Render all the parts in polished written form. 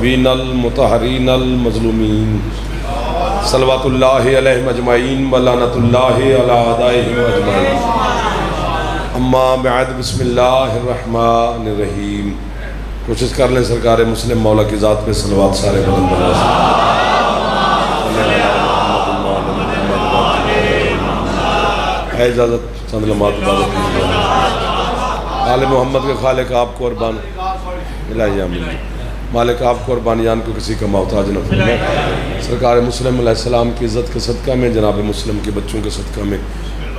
الطیبین المطہرین المظلومین صلوات اللہ علیہم اجمعین ولعنۃ اللہ علی اعدائہم اجمعین۔ اما بعد، بسم اللہ الرحمن الرحیم۔ کوشش کر لیں سرکار مسلم مولا کی ذات پہ صلوات سارے بلند آواز سے۔ ہے اجازت چند لمحات عبادت کی۔ آل محمد کے خالق آپ کو قربان الہی آمین۔ مالک آپ کو قربانیان کو کسی کا محتاج نہ فرمائے۔ سرکار مسلم علیہ السلام کی عزت کے صدقہ میں، جناب مسلم کے بچوں کے صدقہ میں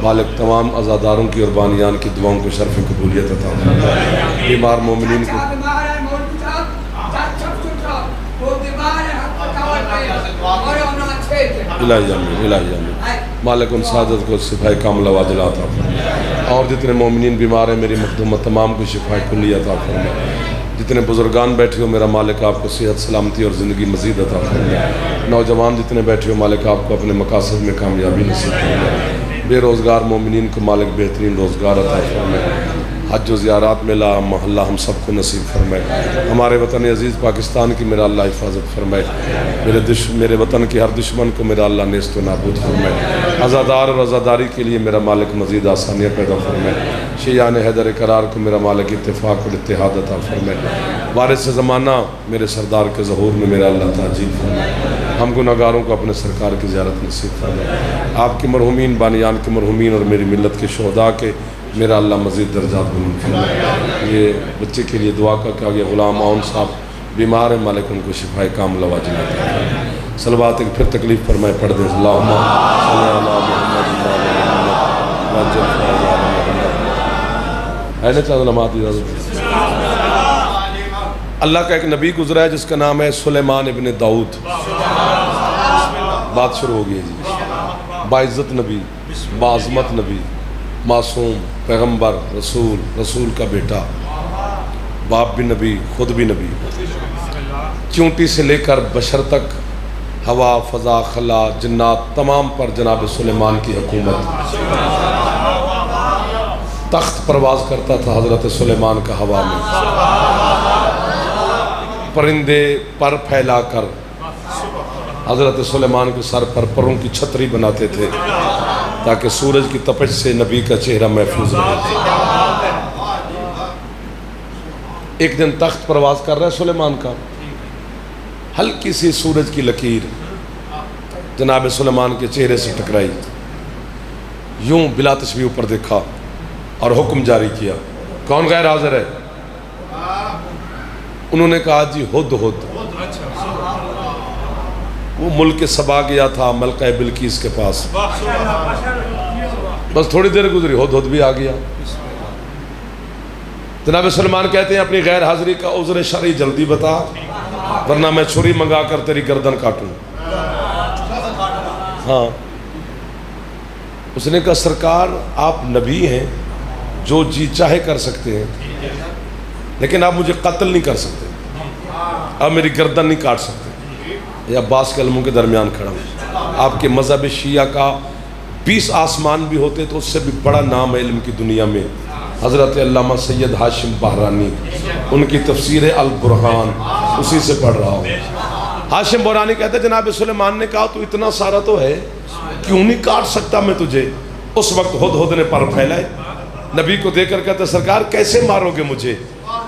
مالک تمام عزاداروں کی قربانیان کی دعاؤں کو شرف قبولیت عطا فرمائے۔ بیمار مومنین کو الہی آمین، الہی آمین۔ مالک ان سعادت کو شفائے کاملہ واجلہ عطا فرمائے، اور جتنے مومنین بیمار ہیں میری مخدومت تمام کو شفائے کلی عطا فرمائے۔ جتنے بزرگان بیٹھے ہو میرا مالک آپ کو صحت سلامتی اور زندگی مزید عطا فرمائے۔ نوجوان جتنے بیٹھے ہو مالک آپ کو اپنے مقاصد میں کامیابی نصیب فرمائے۔ بے روزگار مومنین کو مالک بہترین روزگار عطا فرمائے۔ حج و زیارات میں لا محلہ ہم سب کو نصیب فرمائے۔ ہمارے وطن عزیز پاکستان کی میرا اللہ حفاظت فرمائے۔ میرے وطن کے ہر دشمن کو میرا اللہ نیست و نابود فرمائے۔ عزادار اور عزاداری کے لیے میرا مالک مزید آسانیاں پیدا فرمائے۔ شیعان حیدر قرار کو میرا مالک اتفاق اور اتحاد عطا فرمائے۔ وارث زمانہ میرے سردار کے ظہور میں میرا اللہ تعجیل فرمائے۔ ہم گناہگاروں کو اپنے سرکار کی زیارت نصیب فرمائے۔ آپ کے مرحومین بانیان کے مرحومین اور میری ملت کے شہداء کے میرا اللہ مزید درجات بلند فرمائے۔ یہ بچے کے لیے دعا کا کہا گیا، غلام عون صاحب بیمار ہیں، مالک ان کو شفائے کاملہ واجلہ عطا فرمائے۔ صلوات ایک پھر تکلیف فرمائے پڑھ دیں۔ اللہم صلی علی محمد وعلی محمد۔ ہے نا چاہتا نماز اجازت؟ اللہ کا ایک نبی گزرا ہے جس کا نام ہے سلیمان ابن داؤد۔ بات شروع ہو گئی جی۔ باعزت نبی، باعظمت نبی، معصوم، پیغمبر، رسول کا بیٹا، باپ بھی نبی، خود بھی نبی۔ چونٹی سے لے کر بشر تک، ہوا، فضا، خلا، جنات، تمام پر جناب سلیمان کی حکومت۔ تخت پرواز کرتا تھا حضرت سلیمان کا ہوا میں۔ پرندے پر پھیلا کر حضرت سلیمان کے سر پر پروں کی چھتری بناتے تھے تاکہ سورج کی تپش سے نبی کا چہرہ محفوظ رہے۔ ایک دن تخت پرواز کر رہا ہے سلیمان کا، ہلکی سی سورج کی لکیر جناب سلیمان کے چہرے سے ٹکرائی، یوں بلا تشبیہ اوپر دیکھا اور حکم جاری کیا، کون غیر حاضر ہے؟ انہوں نے کہا جی ہد ہد۔ وہ ملک سبا گیا تھا ملکہ بلقیس کے پاس، بس تھوڑی دیر گزری ہد ہد بھی آ گیا۔ جناب سلیمان کہتے ہیں اپنی غیر حاضری کا عذر شرعی جلدی بتا ورنہ میں چھری منگا کر تیری گردن کاٹوں۔ ہاں، اس نے کہا سرکار آپ نبی ہیں، جو جی چاہے کر سکتے ہیں، لیکن آپ مجھے قتل نہیں کر سکتے، آپ میری گردن نہیں کاٹ سکتے۔ یہ عباس کے علموں کے درمیان کھڑا ہوں۔ آپ کے مذہب شیعہ کا 20 آسمان بھی ہوتے تو اس سے بھی بڑا نام ہے علم کی دنیا میں حضرت علامہ سید ہاشم بحرانی، ان کی تفسیر البرہان اسی سے پڑھ رہا ہوں۔ ہاشم بحرانی کہتے جناب سلیمان نے کہا تو اتنا سارا تو ہے، کیوں نہیں کاٹ سکتا میں تجھے؟ اس وقت ہد ہد نے پر پھیلائے، نبی کو دیکھ کر کہتے سرکار کیسے مارو گے مجھے؟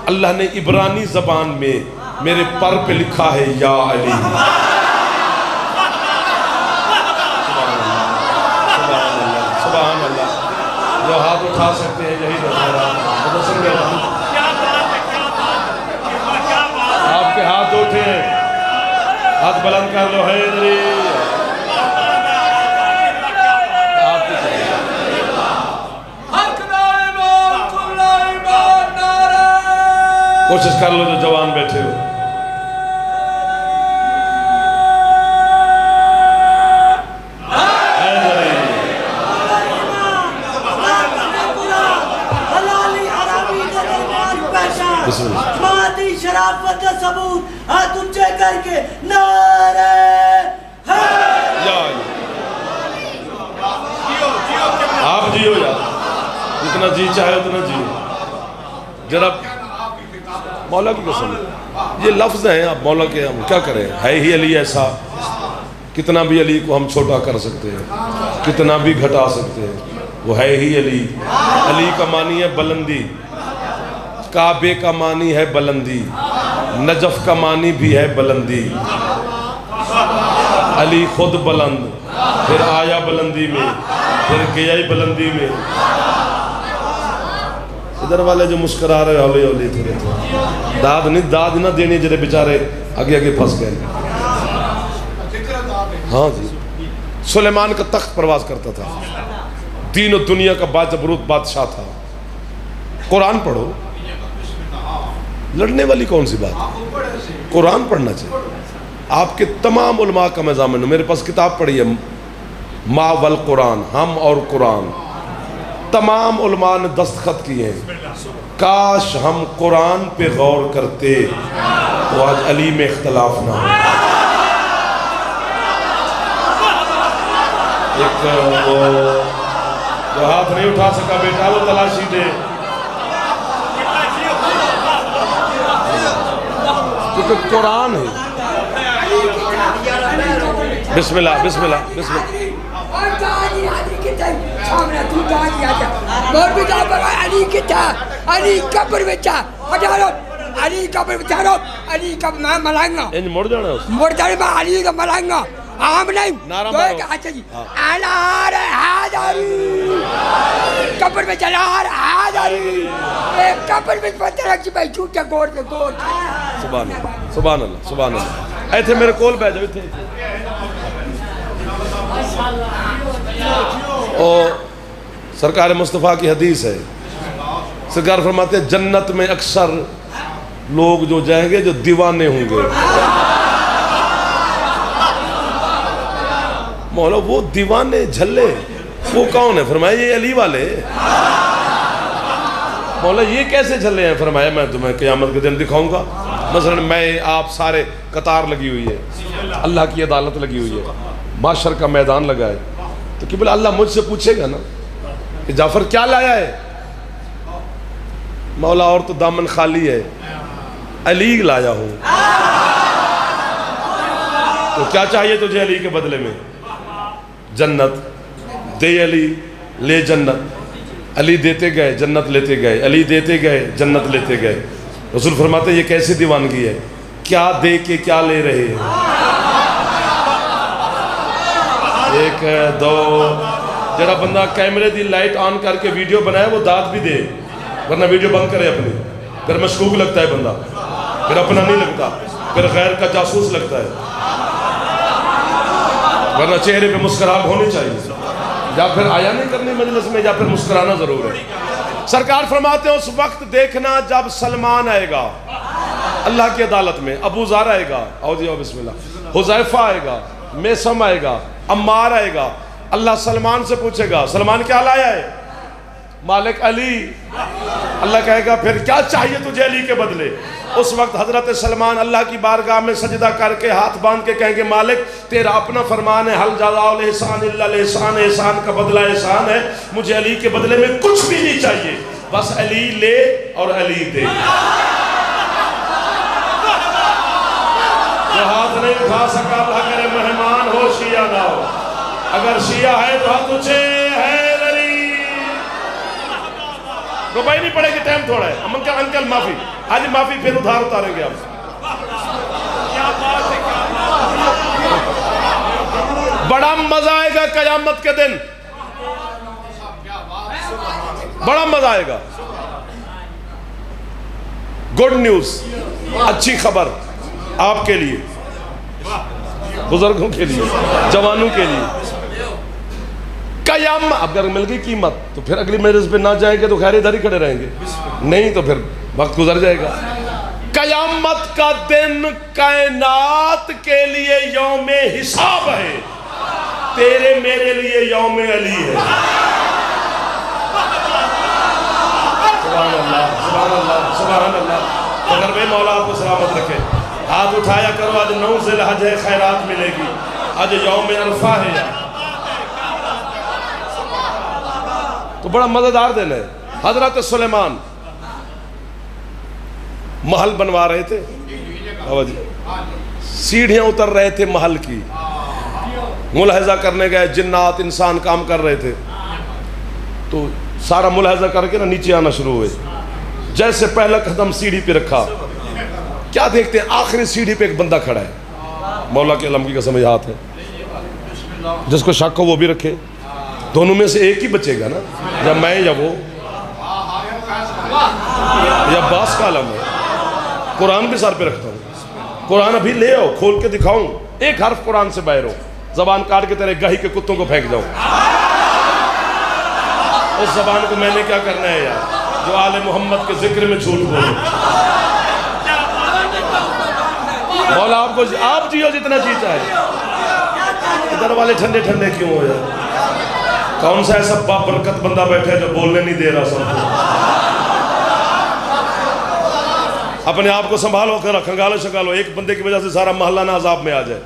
اللہ نے عبرانی زبان میں میرے پر پہ لکھا ہے یا علی۔ سبحان اللہ، جو ہاتھ اٹھا سکتے ہیں یہی آپ کے ہاتھ اٹھے، ہاتھ بلند کر لو حیدری۔ کوشش کر لو جو جوان بیٹھے ہو۔ مادی شرافت کا ثبوت ہاتھ اونچے کر کے نعرہ حیدر۔ آپ جیو یار، جتنا جی چاہے اتنا جیو۔ ذرا مولا کی قسم یہ لفظ ہیں، اب مولا کے ہم کیا کریں، ہے ہی علی ایسا، کتنا بھی علی کو ہم چھوٹا کر سکتے ہیں، کتنا بھی گھٹا سکتے ہیں، وہ ہے ہی علی۔ علی کا معنی ہے بلندی، کعبے کا معنی ہے بلندی، نجف کا معنی بھی ہے بلندی۔ علی خود بلند، پھر آیا بلندی میں، پھر گیا ہی بلندی میں۔ ادھر والے جو مسکرا رہے ہولے ہولے تھوڑے تھوڑے، داد نہ دینی جرے بیچارے آگے آگے پھنس گئے۔ ہاں جی، سلیمان کا تخت پرواز کرتا تھا، دین و دنیا کا باجبروت بادشاہ تھا۔ قرآن پڑھو، لڑنے والی کون سی بات، قرآن پڑھنا چاہیے۔ آپ کے تمام علماء کا میں ضامن ہوں، میرے پاس کتاب پڑھی ہے ما والقرآن، ہم اور قرآن، تمام علماء نے دستخط کیے ہیں۔ کاش ہم قرآن پہ غور کرتے تو آج علی میں اختلاف نہ ہو۔ ایک وہ جو ہاتھ نہیں اٹھا سکا بیٹا وہ تلاشی دے، کیونکہ قرآن ہے۔ بسم اللہ بسم اللہ بسم اللہ۔ علی کی تھا، علی قبر میں تھا، علی قبر میں تھا، علی کا میں ملائنگا، انج مڑ جانا ہے اس مڑ جانے میں علی کا ملائنگا، عام نہیں نعرہ تو مارو۔ ایک اچھا جی الار حاضری قبر میں چلا حاضری ایک قبر میں پتہ رکھ بھائی جھوٹا گوڑ کے گوڑ۔ سبحان اللہ سبحان اللہ سبحان اللہ۔ ایتھے میرے کول بیٹھ جاؤ ایتھے۔ اور سرکار مصطفیٰ کی حدیث ہے، سرکار فرماتے ہیں جنت میں اکثر لوگ جو جائیں گے جو دیوانے ہوں گے۔ مولا وہ دیوانے جھلے وہ کون ہے؟ فرمایا یہ علی والے۔ مولا یہ کیسے جھلے ہیں؟ فرمایا میں تمہیں قیامت کے دن دکھاؤں گا۔ مثلا میں آپ سارے قطار لگی ہوئی ہے، اللہ کی عدالت لگی ہوئی ہے، معاشر کا میدان لگا ہے، تو کہ بولا اللہ مجھ سے پوچھے گا نا کہ جعفر کیا لایا ہے؟ مولا اور تو دامن خالی ہے، علی لایا ہوں۔ تو کیا چاہیے تجھے علی کے بدلے میں؟ جنت دے علی لے جنت۔ علی دیتے گئے جنت لیتے گئے، علی دیتے گئے جنت لیتے گئے۔ رسول فرماتے ہیں یہ کیسی دیوانگی ہے، کیا دے کے کیا لے رہے ہیں؟ ایک دو جڑا بندہ کیمرے دی لائٹ آن کر کے ویڈیو بنائے وہ داد بھی دے، ورنہ ویڈیو بند کرے اپنی، پھر مشکوک لگتا ہے بندہ، پھر اپنا نہیں لگتا، پھر غیر کا جاسوس لگتا ہے، ورنہ چہرے پہ مسکراہٹ ہونی چاہیے، یا پھر آیا نہیں کرنی مجلس میں یا پھر مسکرانا ضرور ہے۔ سرکار فرماتے ہیں اس وقت دیکھنا جب سلمان آئے گا اللہ کی عدالت میں، ابو ذر آئے گا، آؤ جی آؤ بسم اللہ، حذیفہ آئے گا، میسم آئے گا، عمار آئے گا۔ اللہ سلمان سے پوچھے گا سلمان کیا لایا ہے؟ مالک علی۔ اللہ کہے گا پھر کیا چاہیے تجھے علی کے بدلے؟ اس وقت حضرت سلمان اللہ کی بارگاہ میں سجدہ کر کے ہاتھ باندھ کے کہیں گے مالک تیرا اپنا فرمان ہے، حل جزاء الاحسان الا الاحسان، احسان کا بدلہ احسان ہے، مجھے علی کے بدلے میں کچھ بھی نہیں چاہیے، بس علی لے اور علی دے۔ جو ہاتھ نہیں اٹھا سکا اللہ کرے مہمان ہو شیعہ نہ ہو، اگر شیعہ ہے تو ہاتھ اٹھے ہے علی۔ روپائی نہیں پڑے گی، ٹائم تھوڑا ہے، انکل معافی، آج معافی پھر ادھار اتاریں گے آپ۔ بڑا مزہ آئے گا قیامت کے دن، بڑا مزہ آئے گا۔ گڈ نیوز، اچھی خبر آپ کے لیے، بزرگوں کے لیے، جوانوں کے لیے۔ قیامت اگر مل گئی قیمت تو پھر اگلی مجلس پہ نہ جائیں گے تو خیر ادھر ہی کھڑے رہیں گے، نہیں تو پھر وقت گزر جائے گا۔ قیامت کا دن کائنات کے لیے یوم حساب ہے، تیرے میرے لیے یوم علی ہے۔ سبحان اللہ سبحان اللہ سبحان اللہ۔ اگر بھائی مولا آپ کو سلامت رکھے، ہاتھ اٹھایا کرو، آج 9 ذی الحج ہے، خیرات ملے گی، آج یوم عرفہ ہے، تو بڑا مزیدار دن ہے۔ حضرت سلیمان محل بنوا رہے تھے، بابا جی سیڑھیاں اتر رہے تھے محل کی، ملاحظہ کرنے گئے، جنات انسان کام کر رہے تھے، تو سارا ملاحظہ کر کے نا نیچے آنا شروع ہوئے. جیسے پہلا قدم سیڑھی پہ رکھا، کیا دیکھتے ہیں آخری سیڑھی پہ ایک بندہ کھڑا ہے. مولا کے علم کی قسم یہ ہاتھ ہے، جس کو شک ہو وہ بھی رکھے، دونوں میں سے ایک ہی بچے گا نا، یا میں یا وہ، یا باس کا علم ہے. قرآن بھی سر پہ رکھتا ہوں، قرآن ابھی لے آؤ کھول کے دکھاؤں، ایک حرف قرآن سے باہر ہو، زبان کاٹ کے تیرے گہی کے کتوں کو پھینک جاؤں. اس زبان کو میں نے کیا کرنا ہے یار، جو آل محمد کے ذکر میں جھوٹ بولے. مولا آپ کو آپ جیو جتنا جیتا ہے، ادھر والے ٹھنڈے ٹھنڈے کیوں ہو جائے؟ کون سا ایسا بابرکت بندہ بیٹھا ہے جو بولنے نہیں دے رہا سب کو؟ اپنے آپ کو سنبھالو، کھنگالو شنگالو، ایک بندے کی وجہ سے سارا محلہ نہ عذاب میں آ جائے.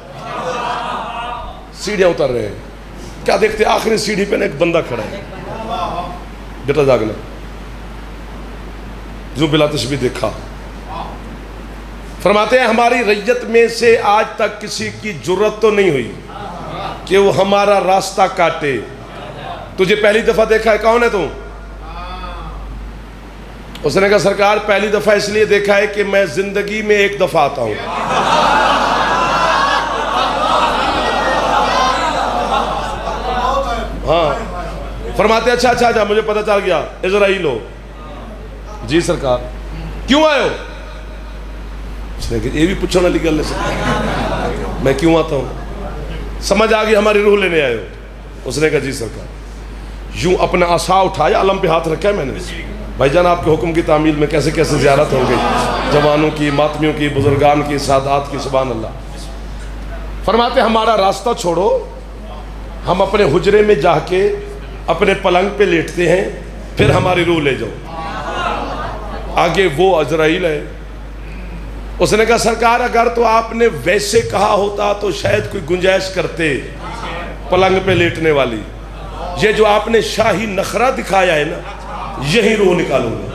سیڑھیاں اتر رہے ہیں، کیا دیکھتے آخری سیڑھی پہ ایک بندہ کھڑا ہے. بیٹا جاگنا، جو بلا تشبیہ دیکھا. فرماتے ہیں ہماری ریت میں سے آج تک کسی کی جرت تو نہیں ہوئی کہ وہ ہمارا راستہ کاٹے. تجھے پہلی دفعہ دیکھا ہے، کون ہے تم؟ اس نے کہا سرکار پہلی دفعہ اس لیے دیکھا ہے کہ میں زندگی میں ایک دفعہ آتا ہوں. ہاں فرماتے اچھا اچھا اچھا مجھے پتہ چل گیا، اسرائیل ہو. جی سرکار کیوں آئے ہو؟ اس نے کہا یہ بھی پوچھو نہ لگا اللہ سے میں کیوں آتا ہوں، سمجھ آگئی ہماری روح لینے آئے ہو. اس نے کہا جی سرکار. یوں اپنا عصا اٹھایا، علم پہ ہاتھ رکھا ہے میں نے، بھائی جان آپ کے حکم کی تعمیل میں کیسے کیسے زیارت ہو گئی، جوانوں کی، ماتمیوں کی، بزرگان کی، سادات کی، سبحان اللہ. فرماتے ہمارا راستہ چھوڑو، ہم اپنے حجرے میں جا کے اپنے پلنگ پہ لیٹتے ہیں، پھر ہماری روح لے جاؤ. آگے وہ عزرائیل ہے. اس نے کہا سرکار اگر تو آپ نے ویسے کہا ہوتا تو شاید کوئی گنجائش کرتے پلنگ پہ لیٹنے والی. یہ جو آپ نے شاہی نخرہ دکھایا ہے نا، یہی روح نکالوں گا.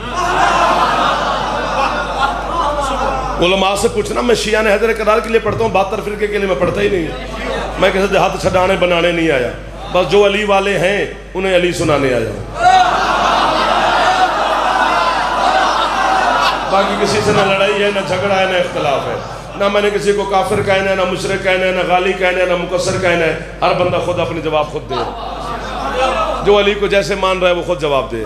علماء سے پوچھنا، میں شیعہ نے حیدر کرار کے لیے پڑھتا ہوں، 72 فرقے کے لیے میں پڑھتا ہی نہیں. میں کسی ہاتھ چھڈانے بنانے نہیں آیا، بس جو علی والے ہیں انہیں علی سنانے آیا. باقی کسی سے نہ لڑائی ہے، نہ جھگڑا ہے، نہ اختلاف ہے، نہ میں نے کسی کو کافر کہنا ہے، نہ مشرک کہنا ہے، نہ غالی کہنا ہے، نہ مقصر کہنا ہے. ہر بندہ خود اپنی جواب خود دے، جو علی کو جیسے مان رہا ہے وہ خود جواب دے.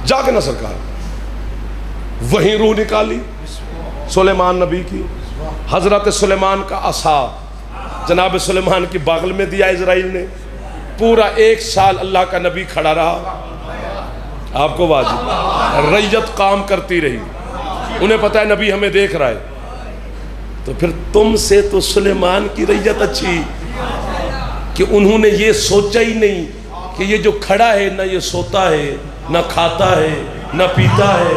جا کے نہ سرکار وہیں روح نکالی سلیمان نبی کی. حضرت سلیمان کا عصا جناب سلیمان کی باغل میں دیا اسرائیل نے. پورا 1 سال اللہ کا نبی کھڑا رہا. آپ کو واجب ریت کام کرتی رہی، انہیں پتہ ہے نبی ہمیں دیکھ رہا ہے. تو پھر تم سے تو سلیمان کی ریت اچھی کہ انہوں نے یہ سوچا ہی نہیں کہ یہ جو کھڑا ہے نہ یہ سوتا ہے، نہ کھاتا ہے، نہ پیتا ہے.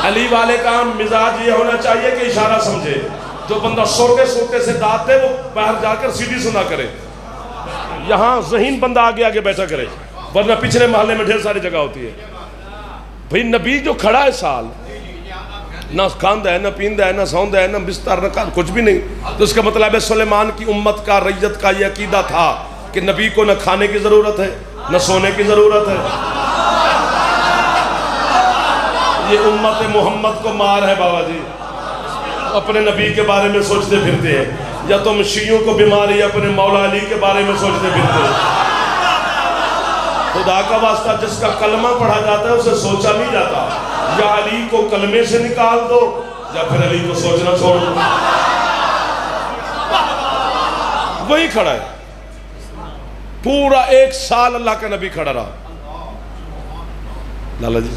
علی والے کا مزاج یہ ہونا چاہیے کہ اشارہ سمجھے. جو بندہ سوتے سوتے سے داد دے وہ باہر جا کر سیدھی سنا کرے، یہاں ذہین بندہ آگے آگے بیٹھا کرے، ورنہ پچھلے محلے میں ڈھیر ساری جگہ ہوتی ہے. بھئی نبی جو کھڑا ہے سال، نہ کھاندہ ہے، نہ پیندہ ہے، نہ سوندہ ہے، نہ بستر، نہ کچھ بھی نہیں. تو اس کا مطلب ہے سلیمان کی امت کا، ریت کا یہ عقیدہ تھا کہ نبی کو نہ کھانے کی ضرورت ہے، نہ سونے کی ضرورت ہے. یہ امت محمد کو مار ہے بابا جی. اپنے نبی کے بارے میں سوچتے پھرتے ہیں، یا تم شیعوں کو بیماری اپنے مولا علی کے بارے میں سوچتے پھرتے ہیں. خدا کا واسطہ جس کا کلمہ پڑھا جاتا ہے اسے سوچا نہیں جاتا. یا علی کو کلمے سے نکال دو یا پھر علی کو سوچنا چھوڑ دو. وہی کھڑا ہے پورا 1 سال اللہ کا نبی کھڑا رہا. لالا جی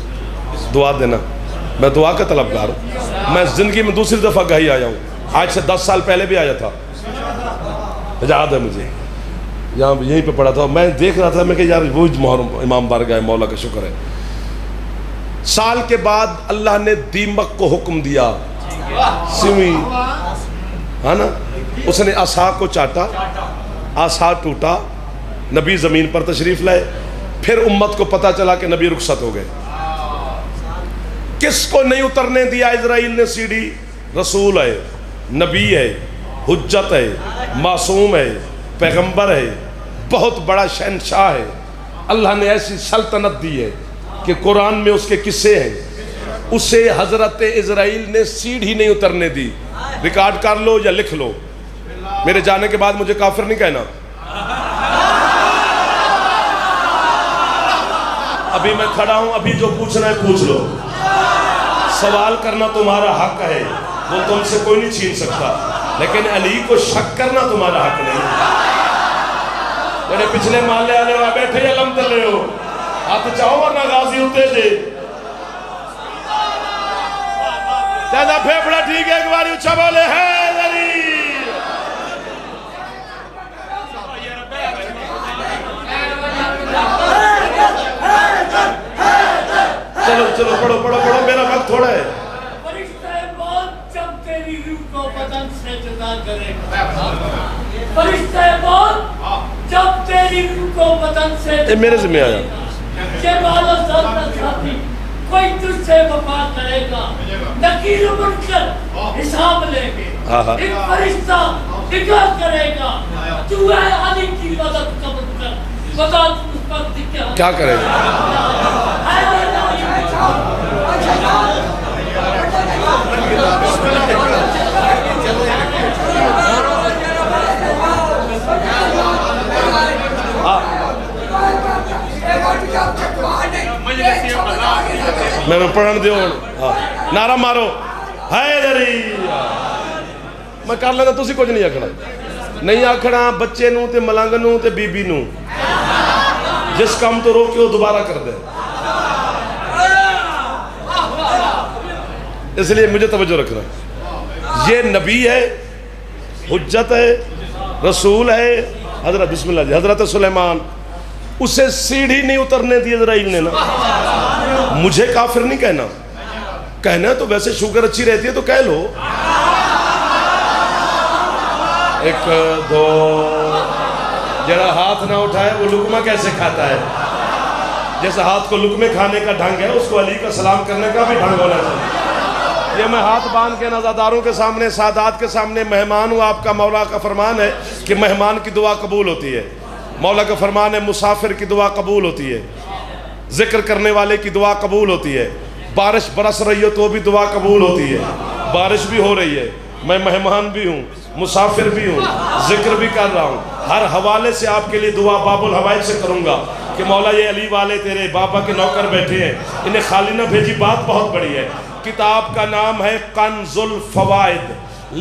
دعا دینا، میں دعا کا طلبگار ہوں. میں زندگی میں دوسری دفعہ گہی آیا ہوں، آج سے 10 سال پہلے بھی آیا تھا، یاد ہے مجھے. یہاں یہیں پہ پڑھا تھا، میں دیکھ رہا تھا، میں کہ یار وہ محرم امام بارگاہ ہے، مولا کا شکر ہے. سال کے بعد اللہ نے دیمک کو حکم دیا، سوئی ہاں نا، اس نے عصا کو چاٹا، عصا ٹوٹا، نبی زمین پر تشریف لائے. پھر امت کو پتہ چلا کہ نبی رخصت ہو گئے. کس کو نہیں اترنے دیا اسرائیل نے سیڑھی؟ رسول ہے، نبی ہے، حجت ہے، معصوم ہے، پیغمبر ہے، بہت بڑا شہنشاہ ہے، اللہ نے ایسی سلطنت دی ہے کہ قرآن میں اس کے قصے ہیں، اسے حضرت اسرائیل نے سیڑھی نہیں اترنے دی۔ ریکارڈ کر لو یا لکھ لو، میرے جانے کے بعد مجھے کافر نہیں کہنا۔ ابھی میں کھڑا ہوں، ابھی جو پوچھنا ہے پوچھ لو، سوال کرنا تمہارا حق ہے، وہ تم سے کوئی نہیں چھین سکتا، لیکن علی کو شک کرنا تمہارا حق نہیں۔ میرے پچھلے محلے والے وہاں بیٹھے یا لم تلے ہو، ہاتھ چاہو ورنہ غازی ہوتے جے زیادہ پھیپڑا ٹھیک ہے، ایک باری اچھا بولے ہے علی۔ چلو چلو پڑھو پڑھو پڑھو، میرا وقت تھوڑا ہے۔ فرشتہ موت جب تیری روح کو بدن سے جدا کرے گا، فرشتہ موت جب تیری روح کو بدن سے جدا اے میرے ذمہ آیا، یہ مالا ذات ساتھی کوئی تجھ سے وفا کرے گا، نکیر و منکر حساب لیں گے، ایک فرشتہ نگاہ کرے گا، تو اے علی کی مدد قبول کر، بتا تو اس وقت کیا کرے گا؟ میں نے پڑھن دیو نعرہ مارو حیدری، میں کر لینا، تسی کچھ نہیں آکھنا، نہیں آکھنا بچے نوں تے ملنگ نوں تے بی بی نوں، جس کام تو روکے وہ دوبارہ کر دے۔ اس لیے مجھے توجہ رکھنا، یہ نبی ہے، حجت ہے، رسول ہے، حضرت بسم اللہ جی، حضرت سلیمان، اسے سیڑھی نہیں اترنے دی اسرائیل نے نا۔ مجھے کافر نہیں کہنا، کہنا تو ویسے شوگر اچھی رہتی ہے تو کہہ لو، ایک دو، جڑا ہاتھ نہ اٹھائے وہ لقمہ کیسے کھاتا ہے؟ جیسے ہاتھ کو لقمے کھانے کا ڈھنگ ہے، اس کو علی کا سلام کرنے کا بھی ڈھنگ ہونا چاہیے۔ یہ میں ہاتھ باندھ کے نزاداروں کے سامنے، سادات کے سامنے مہمان ہوں، آپ کا مولا کا فرمان ہے کہ مہمان کی دعا قبول ہوتی ہے، مولا کا فرمان ہے مسافر کی دعا قبول ہوتی ہے، ذکر کرنے والے کی دعا قبول ہوتی ہے، بارش برس رہی ہو تو بھی دعا قبول ہوتی ہے، بارش بھی ہو رہی ہے، میں مہمان بھی ہوں، مسافر بھی ہوں، ذکر بھی کر رہا ہوں، ہر حوالے سے آپ کے لیے دعا باب الحوائج سے کروں گا کہ مولا یہ علی والے تیرے بابا کے نوکر بیٹھے ہیں، انہیں خالی نہ بھیجی، بات بہت بڑی ہے۔ کتاب کا نام ہے کنز الفوائد،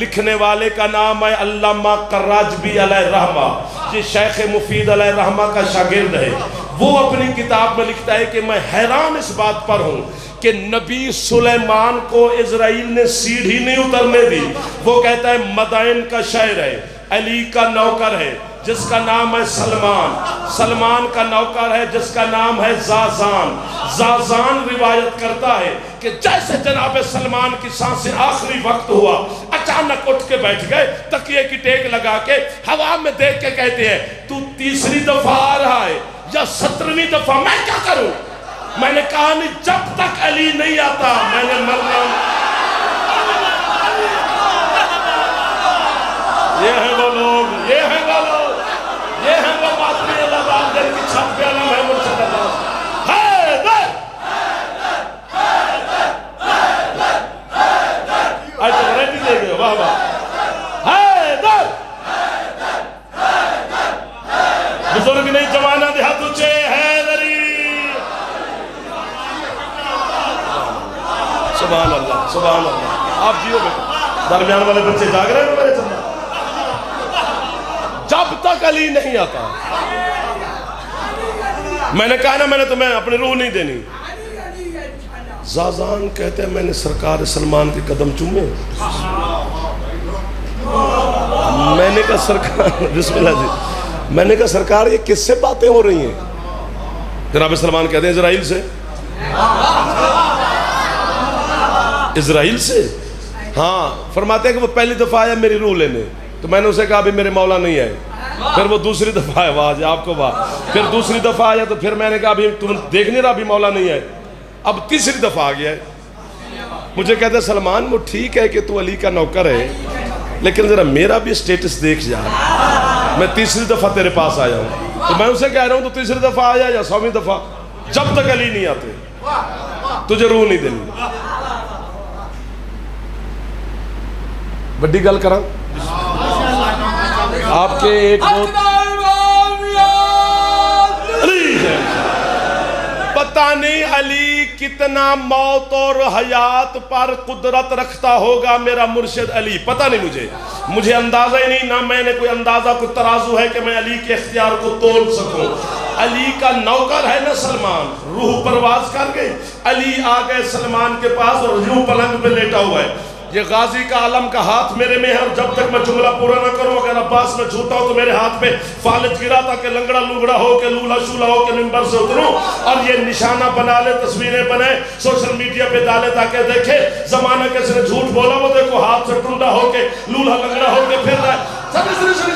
لکھنے والے کا نام ہے علامہ قراجبی علیہ رحمہ، یہ شیخ مفید علیہ رحمہ کا شاگرد ہے۔ وہ اپنی کتاب میں لکھتا ہے کہ میں حیران اس بات پر ہوں کہ نبی سلیمان کو اسرائیل نے سیڑھی نہیں اترنے دی۔ وہ کہتا ہے مدائن کا شاعر ہے، علی کا نوکر ہے جس کا نام ہے سلمان، سلمان کا نوکر ہے جس کا نام ہے زازان، زازان روایت کرتا ہے کہ جیسے جناب سلمان کی سانسیں آخری وقت ہوا، اچانک اٹھ کے بیٹھ گئے، تکیے کی ٹیک لگا کے ہوا میں دیکھ کے کہتے ہیں تو تیسری دفعہ آ رہا ہے یا 17ویں دفعہ، میں کیا کروں؟ میں نے کہا نہیں، جب تک علی نہیں آتا میں نے مرنا۔ یہ ہیں وہ لوگ، یہ ہیں وہ لوگ، یہ ہیں وہ ماتمی اللہ عالدین کی چھت پہ علم ہے مرشد اللہ حیدر آج تو ریڈی دے گئے، واہ واہ، حیدر بزرگ نہیں جوانہ دے ہاتھ اچھے، حیدری سبحان اللہ سبحان اللہ۔ آپ جیو بیٹا، درمیان والے بچے جاگ رہے ہیں میرے چندہ، جب تک علی نہیں آتا۔ میں نے کہا نا، میں نے تمہیں اپنی روح نہیں دینی۔ زازان کہتے ہیں میں نے سرکار سلمان کے قدم چومے، میں نے کہا سرکار، بسم اللہ جی، میں نے کہا سرکار یہ کس سے باتیں ہو رہی ہیں؟ جناب سلمان کہتے ہیں اسرائیل سے۔ اسرائیل سے؟ ہاں، فرماتے ہیں کہ وہ پہلی دفعہ آیا میری روح لینے، تو میں نے اسے کہا ابھی میرے مولا نہیں آئے۔ پھر وہ دوسری دفعہ آیا، واہ جی آپ کو واہ، پھر دوسری دفعہ آیا تو پھر میں نے کہا ابھی تم دیکھ نہیں رہا ابھی مولا نہیں آئے، اب تیسری دفعہ آ گیا ہے۔ مجھے کہتے سلمان وہ ٹھیک ہے کہ تو علی کا نوکر ہے لیکن ذرا میرا بھی سٹیٹس دیکھ جا، میں تیسری دفعہ تیرے پاس آیا ہوں، تو میں اسے کہہ رہا ہوں تو تیسری دفعہ آیا یا 100ویں دفعہ، جب تک علی نہیں آتے تجھے روح نہیں دینی۔ بڑی گل کراں، آپ کے ایک پتہ نہیں علی کتنا موت اور حیات پر قدرت رکھتا ہوگا میرا مرشد علی، پتہ نہیں مجھے اندازہ ہی نہیں، نہ میں نے کوئی اندازہ کوئی ترازو ہے کہ میں علی کے اختیار کو تول سکوں۔ علی کا نوکر ہے نا سلمان، روح پرواز کر گئی، علی آ گئے سلمان کے پاس اور یوں پلنگ پہ لیٹا ہوا ہے، یہ غازی کا علم کا ہاتھ میرے میں ہے، اور جب تک میں جملہ پورا نہ کروں اگر عباس میں جھوٹا ہوں تو میرے ہاتھ پہ فالج گرا تاکہ لنگڑا لنگڑا ہو کے لولہ شولہ ہو کے ممبر سے اتروں، اور یہ نشانہ بنا لے، تصویریں بنائے، سوشل میڈیا پہ ڈالے تاکہ دیکھے زمانہ کس نے جھوٹ بولا، وہ دیکھو ہاتھ سے ٹنڈا ہو کے لولہ لنگڑا ہو کے پھر رہا ہے۔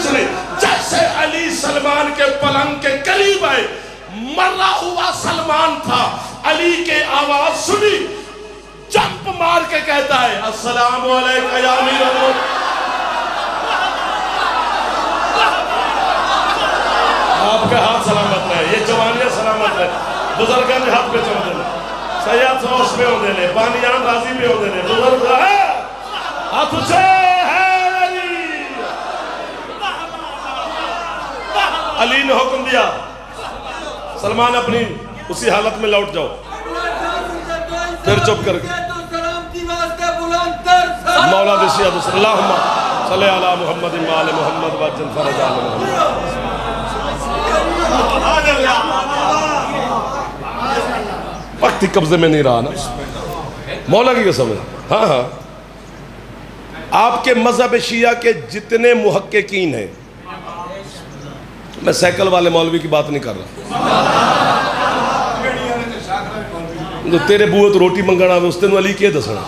سنی جیسے علی سلمان کے پلنگ کے قریب آئے، مرا ہوا سلمان تھا، علی کے آواز سنی، جمپ مار کے کہتا ہے السلام علیکم یا امیر المومنین۔ آپ کا ہاتھ سلامت رہے، یہ جوانیاں سلامت رہے، بزرگان نے ہاتھ پہ چڑھ دینے، سیاد سوش پہ ہو دینے، بانیان راضی پہ ہو دینے، بزرگ ہے ہاتھ اچھے ہے علی۔ علی نے حکم دیا سلمان اپنی اسی حالت میں لوٹ جاؤ، پھر چپ کر کے مولا دشیہ دوسر اللہم صلی علی محمد وآل محمد وعجل فرج آل محمد۔ وقتی قبضے میں نہیں رہا نا مولا کی قسم ہے۔ ہاں ہاں آپ کے مذہب شیعہ کے جتنے محققین ہیں، میں سائیکل والے مولوی کی بات نہیں کر رہا، جو تیرے بوئے تو روٹی منگنا ہے اس تینوں علی کے دسنا،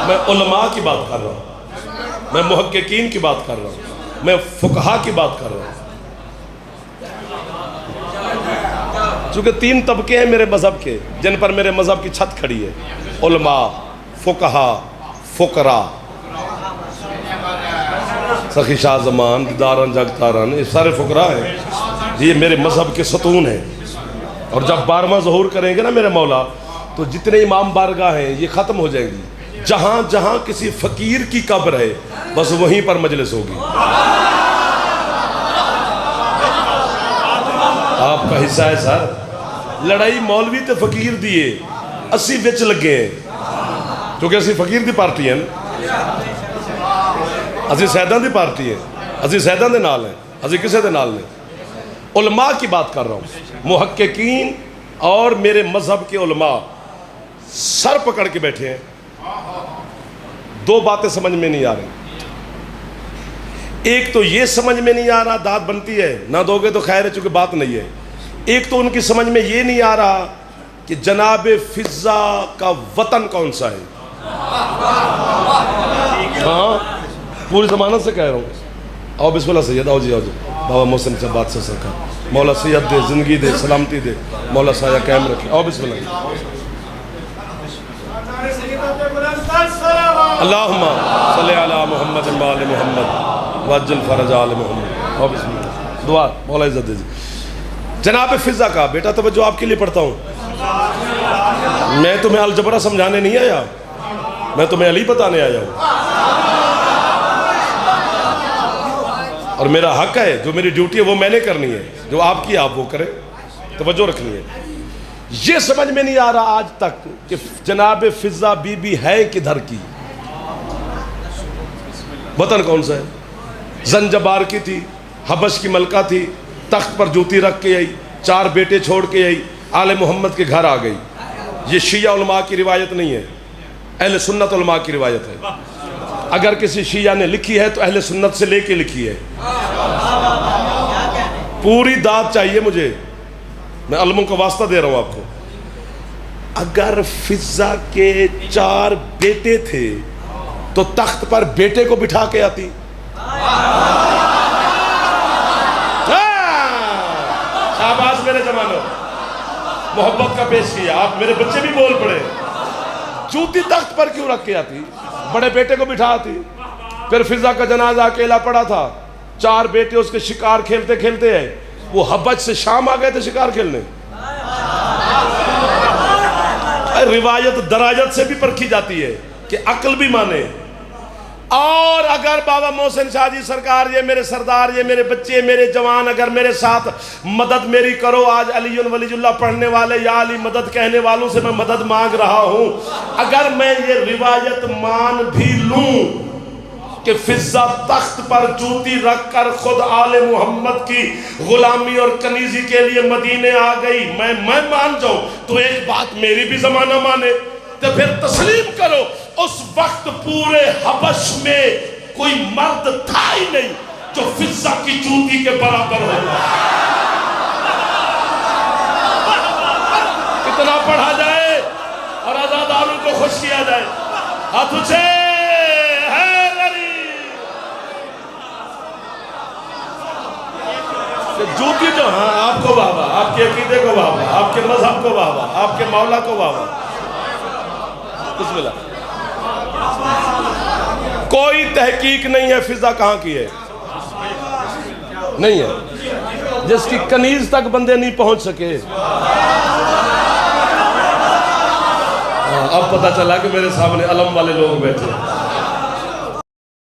میں علماء کی بات کر رہا ہوں، میں محققین کی بات کر رہا ہوں، میں فقہا کی بات کر رہا ہوں۔ چونکہ 3 طبقے ہیں میرے مذہب کے جن پر میرے مذہب کی چھت کھڑی ہے، علماء، فقہا، فقراء، سخی شاہ زمان، دیدارن جگتارن، یہ سارے فقراء ہیں، یہ میرے مذہب کے ستون ہیں۔ اور جب 12واں ظہور کریں گے نا میرے مولا تو جتنے امام بارگاہ ہیں یہ ختم ہو جائیں گی، جہاں جہاں کسی فقیر کی قبر ہے بس وہیں پر مجلس ہوگی، آپ کا حصہ ہے سر۔ لڑائی مولوی تے فقیر دیئے، اسی وچ لگے ہیں، کیونکہ اسی فقیر دی پارٹی ہیں، اسی سیدان دی پارٹی ہے، اسی سیدان دے نال ہیں، اسی کسے دے نال نہیں۔ علماء کی بات کر رہا ہوں، محققین اور میرے مذہب کے علماء سر پکڑ کے بیٹھے ہیں، 2 باتیں سمجھ میں نہیں آ رہی۔ ایک تو یہ سمجھ میں نہیں آ رہا، داد بنتی ہے نہ دو گے تو خیر ہے چونکہ بات نہیں ہے۔ ایک تو ان کی سمجھ میں یہ نہیں آ رہا کہ جناب فضہ کا وطن کون سا ہے۔ ہاں پوری ضمانت سے کہہ رہا ہوں، آؤ بسم اللہ سید، آؤ جی آؤ جی، بابا محسن سے بات سے سرکار، مولا سید دے، زندگی دے، سلامتی دے، مولا سایہ قائم رکھے، آؤ بسم اللہ۔ اللہم صلی علی محمد وآل محمد وعجل فرج آل محمد، آؤ بسم اللہ، دعا مولا عزت دے جی۔ جناب فضہ کا بیٹا توجہ آپ کے لیے پڑھتا ہوں، میں تمہیں الجبرہ سمجھانے نہیں آیا، میں تمہیں علی بتانے آیا ہوں، اور میرا حق ہے، جو میری ڈیوٹی ہے وہ میں نے کرنی ہے، جو آپ کی آپ وہ کریں، توجہ رکھنی ہے۔ یہ سمجھ میں نہیں آ رہا آج تک کہ جناب فضہ بی بی ہے کدھر کی، وطن کون سا ہے۔ زنجبار کی تھی، حبش کی ملکہ تھی، تخت پر جوتی رکھ کے آئی، 4 بیٹے چھوڑ کے آئی، آل محمد کے گھر آ گئی۔ یہ شیعہ علماء کی روایت نہیں ہے، اہل سنت علماء کی روایت ہے۔ اگر کسی شیعہ نے لکھی ہے تو اہل سنت سے لے کے لکھی ہے، پوری داد چاہیے مجھے، میں علموں کا واسطہ دے رہا ہوں آپ کو۔ اگر فضہ کے 4 بیٹے تھے تو تخت پر بیٹے کو بٹھا کے آتی، شاباش میرے زمانوں، محبت کا پیش کیا. آپ میرے بچے بھی بول پڑے. جوتی تخت پر کیوں رکھ کے آتی؟ بڑے بیٹے کو بٹھا آتی. پھر فضا کا جنازہ اکیلا پڑا تھا. 4 بیٹے اس کے شکار کھیلتے کھیلتے ہیں. وہ حبش سے شام آ گئے تھے شکار کھیلنے. روایت دراجت سے بھی پرکھی جاتی ہے کہ عقل بھی مانے. اور اگر بابا محسن شاہ جی سرکار، یہ میرے سردار، یہ میرے بچے، میرے جوان، اگر میرے ساتھ مدد میری کرو. آج علی ولی اللہ پڑھنے والے یا علی مدد کہنے والوں سے میں مدد مانگ رہا ہوں. اگر میں یہ روایت مان بھی لوں کہ فضا تخت پر جوتی رکھ کر خود آل محمد کی غلامی اور کنیزی کے لیے مدینے آ گئی، میں مان جاؤں، تو ایک بات میری بھی زمانہ مانے. تو پھر تسلیم کرو اس وقت پورے حبش میں کوئی مرد تھا ہی نہیں جو فضا کی جوتی کے برابر ہو. کتنا پڑھا جائے اور آزاداروں کو خوش کیا جائے. ہاتھ اٹھے جوتی جو، ہاں آپ کو بابا، آپ کے عقیدے کو بابا، آپ کے مذہب کو بابا، آپ کے مولا کو بابا. بسم اللہ. کوئی تحقیق نہیں ہے فضا کہاں کی ہے، نہیں ہے، جس کی کنیز تک بندے نہیں پہنچ سکے. اب پتہ چلا کہ میرے سامنے علم والے لوگ بیٹھے.